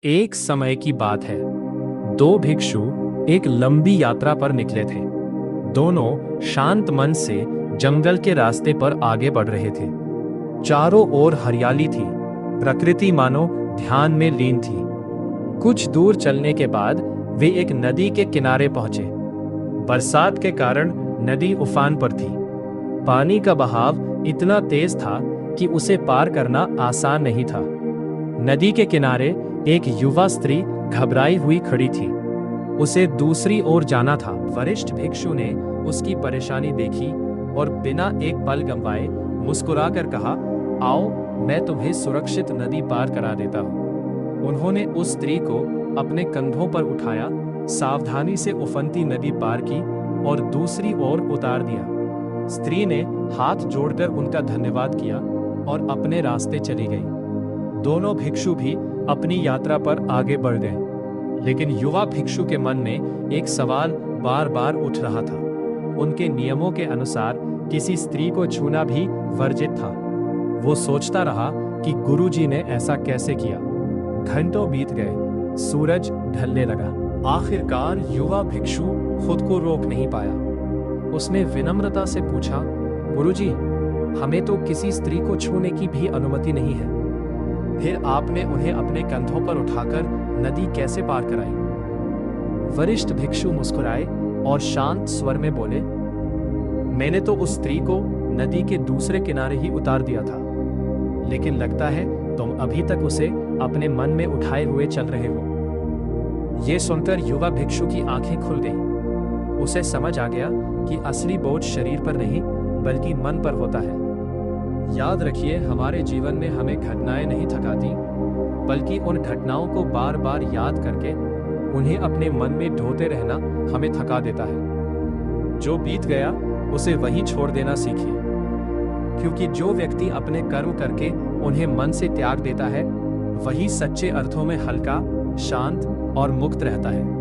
एक समय की बात है। दो भिक्षु एक लंबी यात्रा पर निकले थे। दोनों शांत मन से जंगल के रास्ते पर आगे बढ़ रहे थे। चारों ओर हरियाली थी, प्रकृति मानो ध्यान में लीन थी। कुछ दूर चलने के बाद वे एक नदी के किनारे पहुंचे। बरसात के कारण नदी उफान पर थी। पानी का बहाव इतना तेज था कि उसे पार करना आसान नहीं था। नदी के किनारे एक युवा स्त्री घबराई हुई खड़ी थी। उसे दूसरी ओर जाना था। वरिष्ठ भिक्षु ने उसकी परेशानी देखी और बिना एक पल गंवाए मुस्कुराकर कहा, आओ, मैं तुम्हें सुरक्षित नदी पार करा देता हूँ। उन्होंने उस स्त्री को अपने कंधों पर उठाया, सावधानी से उफनती नदी पार की और दूसरी ओर उतार दिया। स्त्री ने हाथ जोड़कर उनका धन्यवाद किया और अपने रास्ते चली गई। दोनों भिक्षु भी अपनी यात्रा पर आगे बढ़ गए। लेकिन युवा भिक्षु के मन में एक सवाल बार बार उठ रहा था। उनके नियमों के अनुसार किसी स्त्री को छूना भी वर्जित था। वो सोचता रहा कि गुरुजी ने ऐसा कैसे किया। घंटों बीत गए, सूरज ढलने लगा। आखिरकार युवा भिक्षु खुद को रोक नहीं पाया। उसने विनम्रता से पूछा, गुरुजी, हमें तो किसी स्त्री को छूने की भी अनुमति नहीं है। फिर आपने उन्हें अपने कंधों पर उठाकर नदी कैसे पार कराई? वरिष्ठ भिक्षु मुस्कुराए और शांत स्वर में बोले, मैंने तो उस स्त्री को नदी के दूसरे किनारे ही उतार दिया था, लेकिन लगता है तुम अभी तक उसे अपने मन में उठाए हुए चल रहे हो। यह सुनकर युवा भिक्षु की आंखें खुल गईं। उसे समझ आ गया कि असली बोझ शरीर पर नहीं बल्कि मन पर होता है। याद रखिए, हमारे जीवन में हमें घटनाएं नहीं थकाती, बल्कि उन घटनाओं को बार बार याद करके उन्हें अपने मन में ढोते रहना हमें थका देता है। जो बीत गया उसे वहीं छोड़ देना सीखिए, क्योंकि जो व्यक्ति अपने कर्म करके उन्हें मन से त्याग देता है, वही सच्चे अर्थों में हल्का, शांत और मुक्त रहता है।